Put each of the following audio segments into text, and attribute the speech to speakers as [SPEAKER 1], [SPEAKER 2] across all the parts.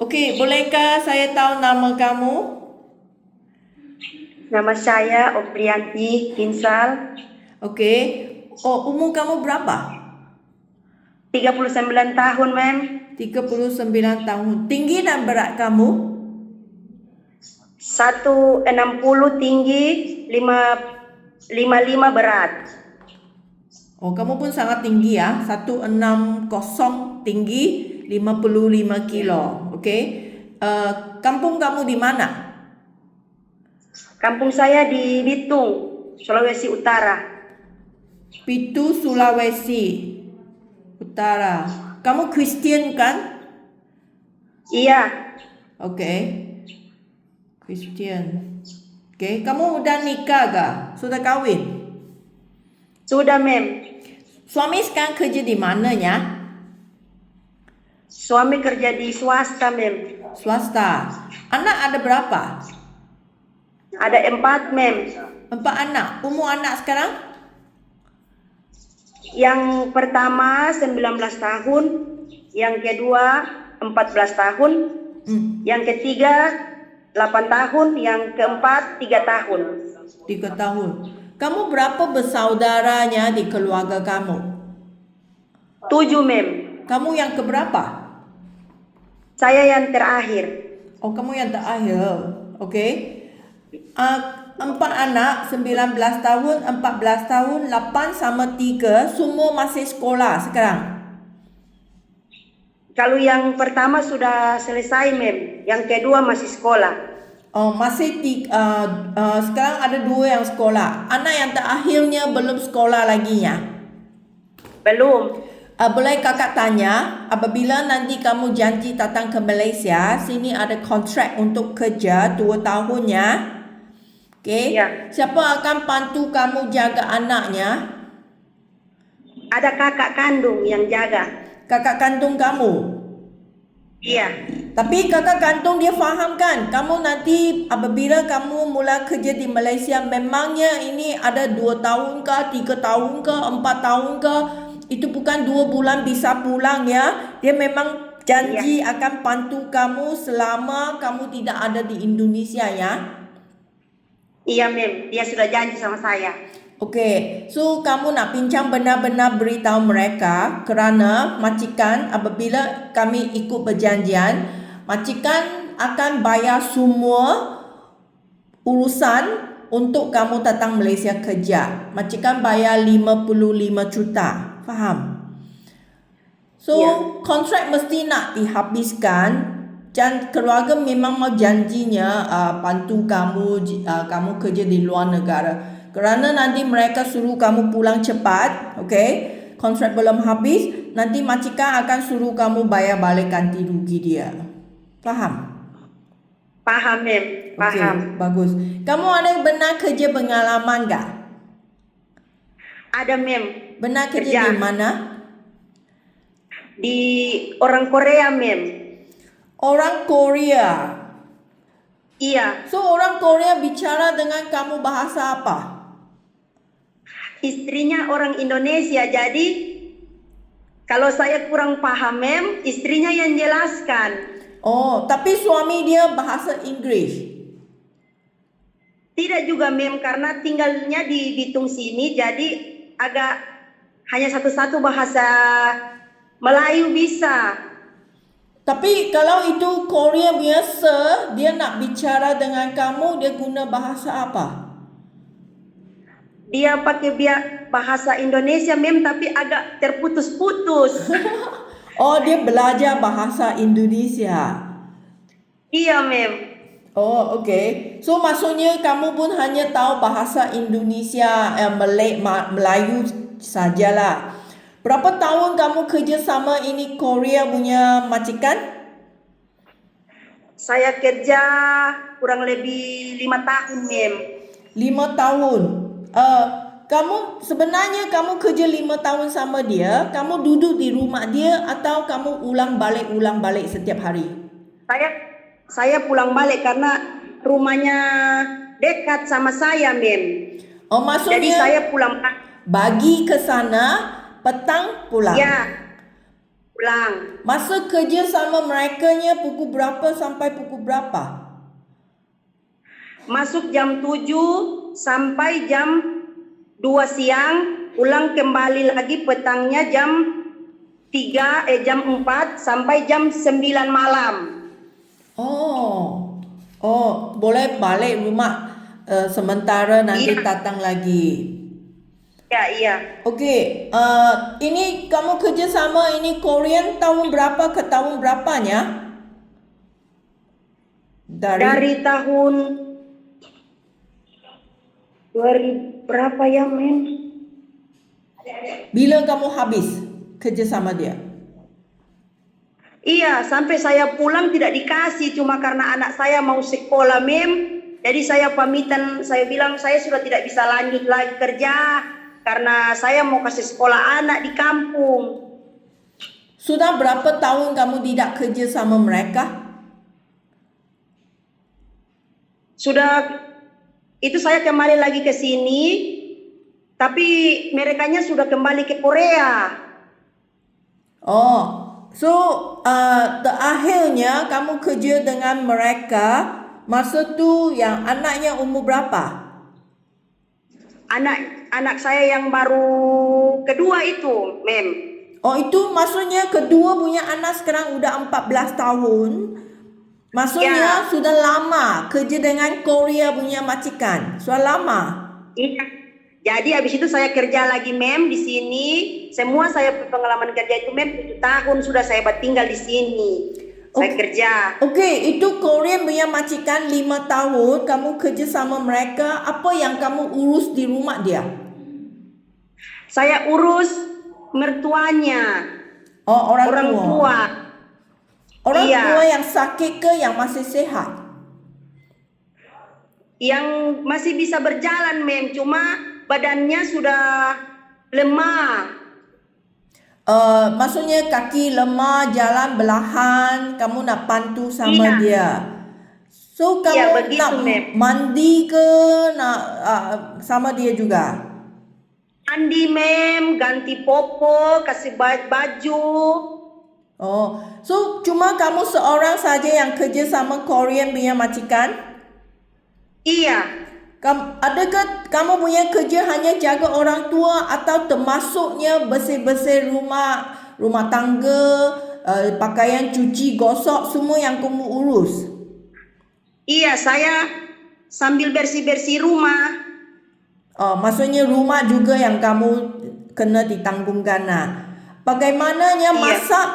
[SPEAKER 1] Okey, bolehkah saya tahu nama kamu?
[SPEAKER 2] Nama saya Oprianti Kinsal,
[SPEAKER 1] Okey. Oh, umur kamu berapa?
[SPEAKER 2] 39 tahun, Mem.
[SPEAKER 1] 39 tahun. Tinggi dan berat kamu?
[SPEAKER 2] 160 tinggi, 55 berat.
[SPEAKER 1] Oh, kamu pun sangat tinggi ya. 160 tinggi, 55 kilo. Okey. Kampung kamu di mana?
[SPEAKER 2] Kampung saya di Bitung, Sulawesi Utara.
[SPEAKER 1] Pitu, Sulawesi Utara. Kamu Kristian kan?
[SPEAKER 2] Iya,
[SPEAKER 1] Okey. Kristian. Okey, kamu udah nikah kah? Sudah kahwin?
[SPEAKER 2] sudah, Mem.
[SPEAKER 1] Suami sekarang kerja di mananya?
[SPEAKER 2] Suami kerja di swasta, Mem.
[SPEAKER 1] Swasta. Anak ada berapa?
[SPEAKER 2] Ada 4, Mem.
[SPEAKER 1] 4 anak. Umur anak sekarang?
[SPEAKER 2] Yang pertama 19 tahun, yang kedua 14 tahun, yang ketiga 8 tahun, yang keempat 3 tahun.
[SPEAKER 1] 3 tahun. Kamu berapa bersaudaranya di keluarga kamu?
[SPEAKER 2] 7, Mem.
[SPEAKER 1] Kamu yang keberapa?
[SPEAKER 2] Saya yang terakhir.
[SPEAKER 1] Oh, kamu yang terakhir. Okey. 4 anak, 19 tahun, 14 tahun, 8 sama 3, semua masih sekolah sekarang.
[SPEAKER 2] Kalau yang pertama sudah selesai, Mem. Yang kedua masih sekolah.
[SPEAKER 1] Oh, masih sekarang ada 2 yang sekolah. Anak yang terakhirnya belum sekolah lagi ya?
[SPEAKER 2] Belum.
[SPEAKER 1] Boleh kakak tanya, apabila nanti kamu janji datang ke Malaysia, sini ada kontrak untuk kerja 2 tahun ya. Okey.
[SPEAKER 2] Ya.
[SPEAKER 1] Siapa akan bantu kamu jaga anaknya?
[SPEAKER 2] Ada kakak kandung yang jaga.
[SPEAKER 1] Kakak kandung kamu.
[SPEAKER 2] Iya.
[SPEAKER 1] Tapi kakak kandung dia faham kan? Kamu nanti apabila kamu mula kerja di Malaysia, memangnya ini ada 2 tahun kah, 3 tahun kah, 4 tahun kah? Itu bukan 2 bulan bisa pulang ya. Dia memang janji akan bantu kamu selama kamu tidak ada di Indonesia ya.
[SPEAKER 2] Iya, Mem. Dia sudah janji sama saya.
[SPEAKER 1] Okey, so kamu nak bincang benar-benar beritahu mereka kerana majikan apabila kami ikut perjanjian, majikan akan bayar semua urusan untuk kamu datang Malaysia kerja. Majikan bayar 55 juta. Faham? So, kontrak mesti nak dihabiskan dan keluarga memang mau janjinya bantu kamu kamu kerja di luar negara. Kerana nanti mereka suruh kamu pulang cepat, okey? Kontrak belum habis, nanti majikan akan suruh kamu bayar balik ganti rugi dia. Faham?
[SPEAKER 2] Paham, Mem. Paham.
[SPEAKER 1] Okey, bagus. Kamu ada benar kerja pengalaman tak?
[SPEAKER 2] Ada, Mem.
[SPEAKER 1] Benar kerja di mana?
[SPEAKER 2] Di orang Korea, Mem.
[SPEAKER 1] Orang Korea.
[SPEAKER 2] Iya.
[SPEAKER 1] So, orang Korea bicara dengan kamu bahasa apa?
[SPEAKER 2] Istrinya orang Indonesia, jadi kalau saya kurang paham, Mem, istrinya yang jelaskan.
[SPEAKER 1] Oh, tapi suami dia bahasa Inggris.
[SPEAKER 2] Tidak juga, Mem, karena tinggalnya di Bitung sini, jadi agak hanya satu-satu bahasa Melayu bisa.
[SPEAKER 1] Tapi kalau itu Korea biasa, dia nak bicara dengan kamu, dia guna bahasa apa?
[SPEAKER 2] Dia pakai bahasa Indonesia, Mem, tapi agak terputus-putus.
[SPEAKER 1] Oh, dia belajar bahasa Indonesia.
[SPEAKER 2] Iya, Mem.
[SPEAKER 1] Oh, okey. So, maksudnya kamu pun hanya tahu bahasa Indonesia, Melayu sajalah. Berapa tahun kamu kerja sama ini Korea punya majikan?
[SPEAKER 2] Saya kerja kurang lebih 5 tahun, Mem.
[SPEAKER 1] 5 tahun. Sebenarnya kamu kerja 5 tahun sama dia, kamu duduk di rumah dia atau kamu ulang balik setiap hari?
[SPEAKER 2] Saya pulang balik karena rumahnya dekat sama saya, Mem.
[SPEAKER 1] Oh, maksudnya
[SPEAKER 2] jadi saya pulang
[SPEAKER 1] bagi ke sana, petang pulang.
[SPEAKER 2] Ya. pulang.
[SPEAKER 1] Masa kerja sama merekanya pukul berapa sampai pukul berapa?
[SPEAKER 2] Masuk jam 7 sampai jam 2 siang, pulang kembali lagi petangnya jam 4 sampai jam 9 malam.
[SPEAKER 1] Oh, boleh balik rumah sementara nanti
[SPEAKER 2] Iya.
[SPEAKER 1] datang lagi.
[SPEAKER 2] Iya.
[SPEAKER 1] Okey, ini kamu kerja sama ini Korean tahun berapa ke tahun berapanya?
[SPEAKER 2] Dari tahun 2000 berapa ya, men?
[SPEAKER 1] Bila kamu habis kerja sama dia?
[SPEAKER 2] Iya, sampai saya pulang tidak dikasih cuma karena anak saya mau sekolah, mem. Jadi saya pamitan, saya bilang saya sudah tidak bisa lanjut lagi kerja karena saya mau kasih sekolah anak di kampung.
[SPEAKER 1] Sudah berapa tahun kamu tidak kerja sama mereka?
[SPEAKER 2] Sudah itu saya kembali lagi ke sini, tapi merekanya sudah kembali ke Korea.
[SPEAKER 1] Oh, so terakhirnya kamu kerja dengan mereka masa tu yang anaknya umur berapa?
[SPEAKER 2] Anak saya yang baru kedua itu, mem.
[SPEAKER 1] Oh, itu maksudnya kedua punya anak sekarang udah 14 tahun. Maksudnya
[SPEAKER 2] Ya.
[SPEAKER 1] sudah lama kerja dengan Korea punya majikan. Sudah lama.
[SPEAKER 2] Iya. Jadi habis itu saya kerja lagi, mem, di sini. Semua saya pengalaman kerja itu, mem, 7 tahun sudah saya tinggal di sini. Saya kerja.
[SPEAKER 1] Okey, itu Korean punya majikan 5 tahun. Kamu kerja sama mereka. Apa yang kamu urus di rumah dia?
[SPEAKER 2] Saya urus mertuanya,
[SPEAKER 1] Oh, orang
[SPEAKER 2] tua.
[SPEAKER 1] Orang
[SPEAKER 2] Iya.
[SPEAKER 1] tua yang sakit ke yang masih sehat?
[SPEAKER 2] Yang masih bisa berjalan, mem, cuma badannya sudah lemah.
[SPEAKER 1] Maksudnya kaki lemah, jalan belahan, kamu nak bantu sama
[SPEAKER 2] Iya.
[SPEAKER 1] dia. So
[SPEAKER 2] Iya,
[SPEAKER 1] kamu
[SPEAKER 2] begitu,
[SPEAKER 1] nak
[SPEAKER 2] mem.
[SPEAKER 1] mandi ke nak sama dia juga?
[SPEAKER 2] Mandi, mem, ganti popo, kasih baju.
[SPEAKER 1] Oh, so cuma kamu seorang saja yang kerja sama Korean punya majikan?
[SPEAKER 2] Iya.
[SPEAKER 1] Adakah kamu punya kerja hanya jaga orang tua atau termasuknya bersih-bersih rumah tangga, pakaian cuci, gosok, semua yang kamu urus?
[SPEAKER 2] Iya, saya sambil bersih-bersih rumah.
[SPEAKER 1] Oh, maksudnya rumah juga yang kamu kena ditanggungkan. Nah, bagaimananya
[SPEAKER 2] Iya.
[SPEAKER 1] masak?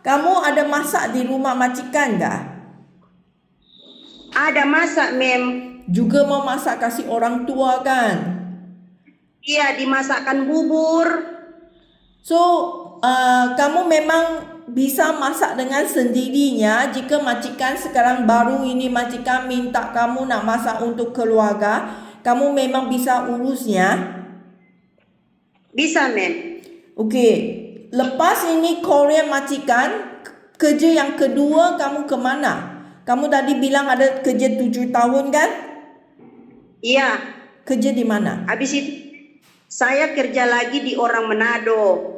[SPEAKER 1] Kamu ada masak di rumah majikan tak?
[SPEAKER 2] Ada masak, mem.
[SPEAKER 1] Juga mau masak kasih orang tua kan?
[SPEAKER 2] Iya, dimasakkan bubur.
[SPEAKER 1] So, kamu memang bisa masak dengan sendirinya jika majikan sekarang baru ini majikan minta kamu nak masak untuk keluarga, kamu memang bisa urusnya?
[SPEAKER 2] Bisa, mem.
[SPEAKER 1] Okey. Lepas ini Korean majikan, kerja yang kedua kamu ke mana? Kamu tadi bilang ada kerja 7 tahun kan?
[SPEAKER 2] Iya.
[SPEAKER 1] Kerja di mana?
[SPEAKER 2] Habis itu saya kerja lagi di orang Manado.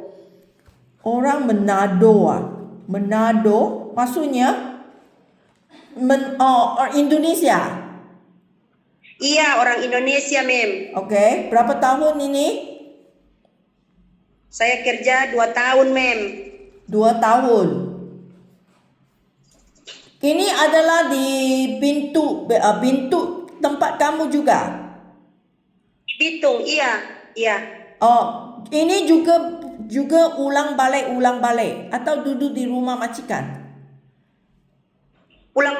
[SPEAKER 1] Orang Manado ah. Manado maksudnya Indonesia.
[SPEAKER 2] Iya, orang Indonesia, mem.
[SPEAKER 1] Okey, berapa tahun ini?
[SPEAKER 2] Saya kerja 2 tahun, mem.
[SPEAKER 1] 2 tahun. Ini adalah di pintu tempat kamu juga.
[SPEAKER 2] Bitung, iya. Iya.
[SPEAKER 1] Oh, ini juga ulang balik atau duduk di rumah majikan?
[SPEAKER 2] Pulang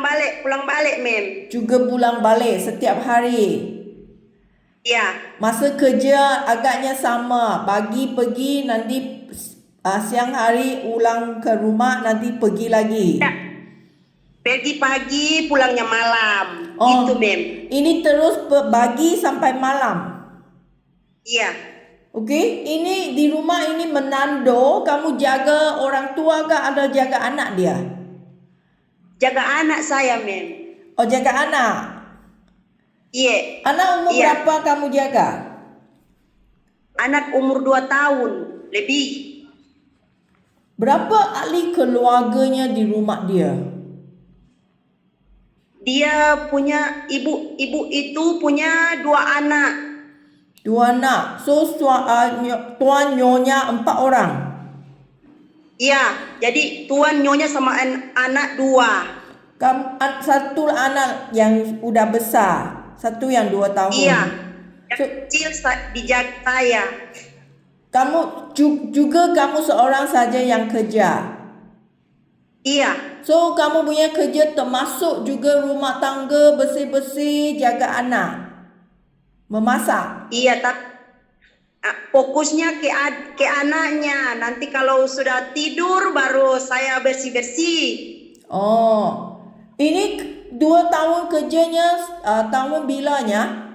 [SPEAKER 2] balik, mem.
[SPEAKER 1] Juga pulang balik setiap hari.
[SPEAKER 2] Iya.
[SPEAKER 1] Masa kerja agaknya sama, pagi pergi nanti siang hari ulang ke rumah nanti pergi lagi.
[SPEAKER 2] Ya. Pergi pagi, pulangnya malam.
[SPEAKER 1] Oh,
[SPEAKER 2] Gitu, mem.
[SPEAKER 1] ini terus pagi sampai malam.
[SPEAKER 2] Iya.
[SPEAKER 1] Okey, ini di rumah ini Manado, kamu jaga orang tua ke ada jaga anak dia?
[SPEAKER 2] Jaga anak saya, mem.
[SPEAKER 1] Oh, jaga anak.
[SPEAKER 2] Iya.
[SPEAKER 1] Anak umur
[SPEAKER 2] Iya.
[SPEAKER 1] berapa kamu jaga?
[SPEAKER 2] Anak umur 2 tahun lebih.
[SPEAKER 1] Berapa ahli keluarganya di rumah dia?
[SPEAKER 2] Dia punya ibu itu punya 2 anak.
[SPEAKER 1] 2 anak. So tuan nyonya 4 orang.
[SPEAKER 2] Iya, jadi tuan nyonya sama anak 2.
[SPEAKER 1] Satu anak yang udah besar, satu yang 2 tahun.
[SPEAKER 2] Iya, yang
[SPEAKER 1] So,
[SPEAKER 2] kecil dijaga saya.
[SPEAKER 1] kamu juga kamu seorang saja yang kerja.
[SPEAKER 2] Iya,
[SPEAKER 1] So kamu punya kerja termasuk juga rumah tangga, bersih-bersih, jaga anak, memasak.
[SPEAKER 2] iya, tapi fokusnya ke anaknya. Nanti kalau sudah tidur baru saya bersih-bersih.
[SPEAKER 1] Oh, ini 2 tahun kerjanya tahun bilanya?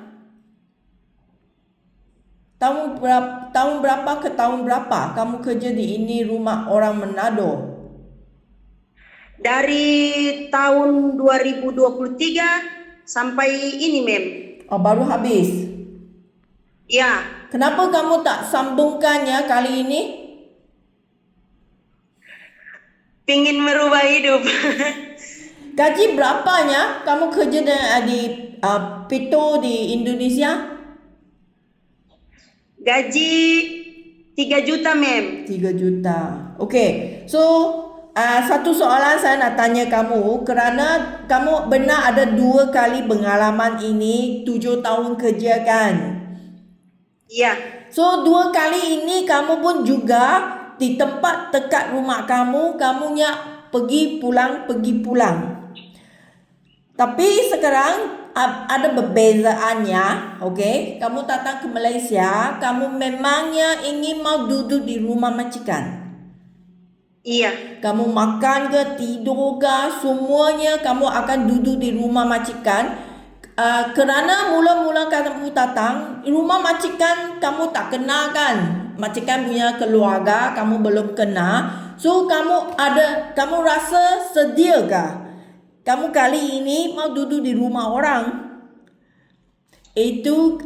[SPEAKER 1] Tahun berapa ke tahun berapa kamu kerja di ini rumah orang Manado?
[SPEAKER 2] Dari tahun 2023 sampai ini, Mem.
[SPEAKER 1] Oh, baru habis.
[SPEAKER 2] Ya,
[SPEAKER 1] Kenapa kamu tak sambungkannya kali ini?
[SPEAKER 2] pingin merubah hidup.
[SPEAKER 1] Gaji berapanya kamu kerja di Pito di Indonesia?
[SPEAKER 2] Gaji 3 juta, Mem.
[SPEAKER 1] 3 juta. Okey. So, satu soalan saya nak tanya kamu kerana kamu benar ada 2 kali pengalaman ini 7 tahun kerja kan?
[SPEAKER 2] Iya,
[SPEAKER 1] So, 2 kali ini kamu pun juga di tempat dekat rumah kamunya pergi pulang. Tapi sekarang ada perbezaannya, okey? Kamu datang ke Malaysia, kamu memangnya ingin mau duduk di rumah majikan.
[SPEAKER 2] iya,
[SPEAKER 1] Kamu makan ke, tidur ke, semuanya kamu akan duduk di rumah majikan. Kerana mula-mula kamu datang, rumah majikan kamu tak kenal kan? Majikan punya keluarga, kamu belum kenal. So, kamu rasa sedia kah? Kamu kali ini mau duduk di rumah orang. Itu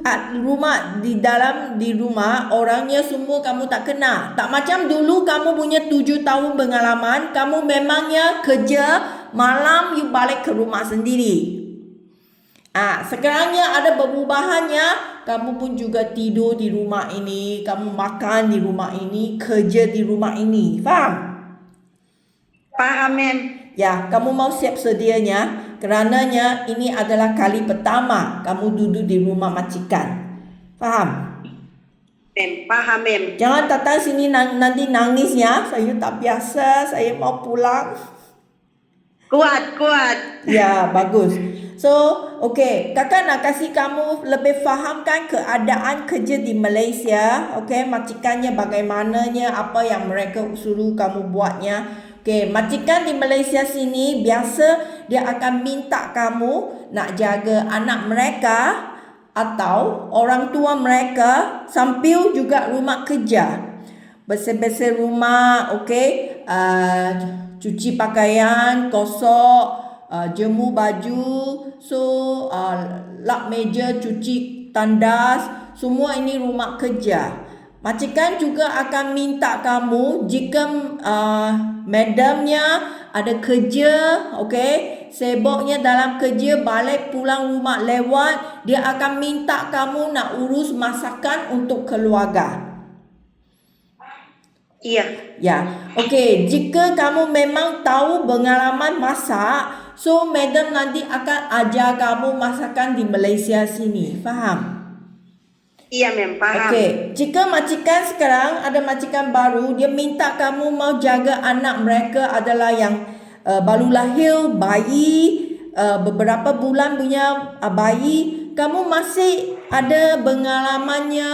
[SPEAKER 1] di rumah orangnya semua kamu tak kenal. Tak macam dulu kamu punya 7 tahun pengalaman, kamu memangnya kerja malam you balik ke rumah sendiri. Sekarangnya ada perubahannya, kamu pun juga tidur di rumah ini, kamu makan di rumah ini, kerja di rumah ini. Faham?
[SPEAKER 2] paham, Mem.
[SPEAKER 1] Ya, kamu mau siap sedianya kerananya ini adalah kali pertama kamu duduk di rumah majikan. Faham?
[SPEAKER 2] Mem, paham, Mem.
[SPEAKER 1] Jangan datang sini nanti nangis ya. Saya tak biasa, saya mau pulang.
[SPEAKER 2] Kuat.
[SPEAKER 1] Ya, bagus. So, okay, kakak nak kasih kamu lebih fahamkan keadaan kerja di Malaysia. Okay, majikannya bagaimananya, apa yang mereka suruh kamu buatnya. Okay, majikan di Malaysia sini biasa dia akan minta kamu nak jaga anak mereka atau orang tua mereka sambil juga rumah kerja. Bersih-bersih rumah, okay, cuci pakaian, gosok, jemur baju, so lap meja, cuci tandas, semua ini rumah kerja. Majikan juga akan minta kamu jika madamnya ada kerja, okey, sibuknya dalam kerja, balik pulang rumah lewat, dia akan minta kamu nak urus masakan untuk keluarga.
[SPEAKER 2] Iya,
[SPEAKER 1] Ya, okey. Jika kamu memang tahu pengalaman masak, so madam nanti akan ajar kamu masakan di Malaysia sini. Faham?
[SPEAKER 2] iya, Mem, paham.
[SPEAKER 1] Okey, jika majikan sekarang ada majikan baru, dia minta kamu mau jaga anak mereka adalah yang baru lahir, bayi, beberapa bulan punya bayi, kamu masih ada pengalamannya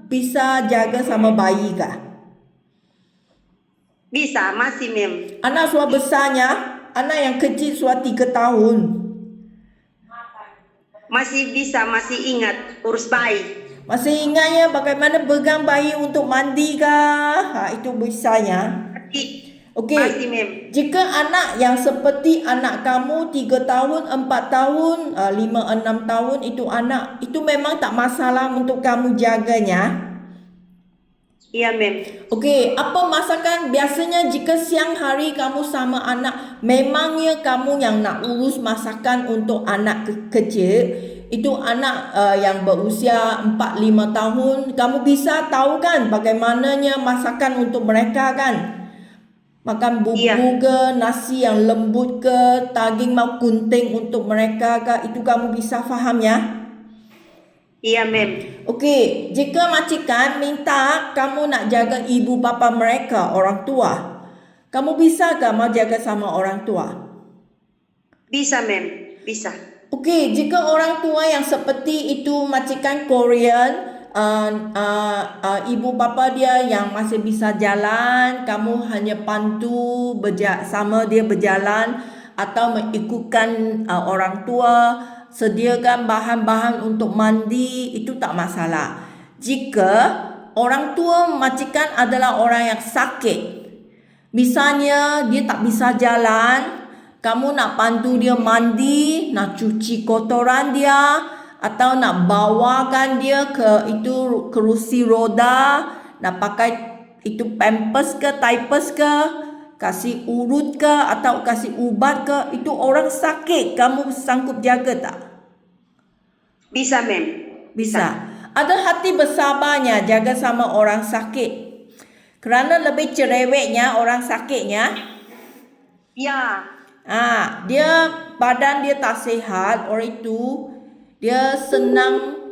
[SPEAKER 1] bisa jaga sama bayi kah?
[SPEAKER 2] Bisa, masih, Mem.
[SPEAKER 1] Anak sudah besarnya, anak yang kecil sudah 3 tahun.
[SPEAKER 2] Masih bisa, masih ingat urus bayi.
[SPEAKER 1] Masih ingatnya bagaimana pegang bayi untuk mandi kah? Itu bisanya. Okey.
[SPEAKER 2] Masih, Mem.
[SPEAKER 1] Jika anak yang seperti anak kamu 3 tahun, 4 tahun, 5, 6 tahun itu anak, itu memang tak masalah untuk kamu jaganya.
[SPEAKER 2] Iya, mem.
[SPEAKER 1] Okey, apa masakan biasanya jika siang hari kamu sama anak, memangnya kamu yang nak urus masakan untuk anak kecil, itu anak yang berusia 4 5 tahun, kamu bisa tahu kan bagaimananya masakan untuk mereka kan? Makan bubur
[SPEAKER 2] Iya,
[SPEAKER 1] ke, nasi yang lembut ke, daging mau gunting untuk mereka ke, itu kamu bisa faham ya?
[SPEAKER 2] iya, mem.
[SPEAKER 1] Okey, jika majikan minta kamu nak jaga ibu bapa mereka, orang tua, kamu bisa ke mau jaga sama orang tua?
[SPEAKER 2] Bisa, mem. Bisa.
[SPEAKER 1] Okey, jika orang tua yang seperti itu majikan Korean, ibu bapa dia yang masih bisa jalan, kamu hanya bantu sama dia berjalan atau mengikutkan orang tua, sediakan bahan-bahan untuk mandi, itu tak masalah. Jika orang tua majikan adalah orang yang sakit, misalnya dia tak bisa jalan, kamu nak bantu dia mandi, nak cuci kotoran dia, atau nak bawakan dia ke itu kerusi roda, nak pakai itu pampers ke, diapers ke, kasih urut ke, atau kasih ubat ke, itu orang sakit, kamu sanggup jaga tak?
[SPEAKER 2] Bisa, mem. Bisa.
[SPEAKER 1] Bisa. Ada hati bersabarnya jaga sama orang sakit. Kerana lebih cerewetnya orang sakitnya,
[SPEAKER 2] Iya,
[SPEAKER 1] dia badan dia tak sihat, orang itu dia senang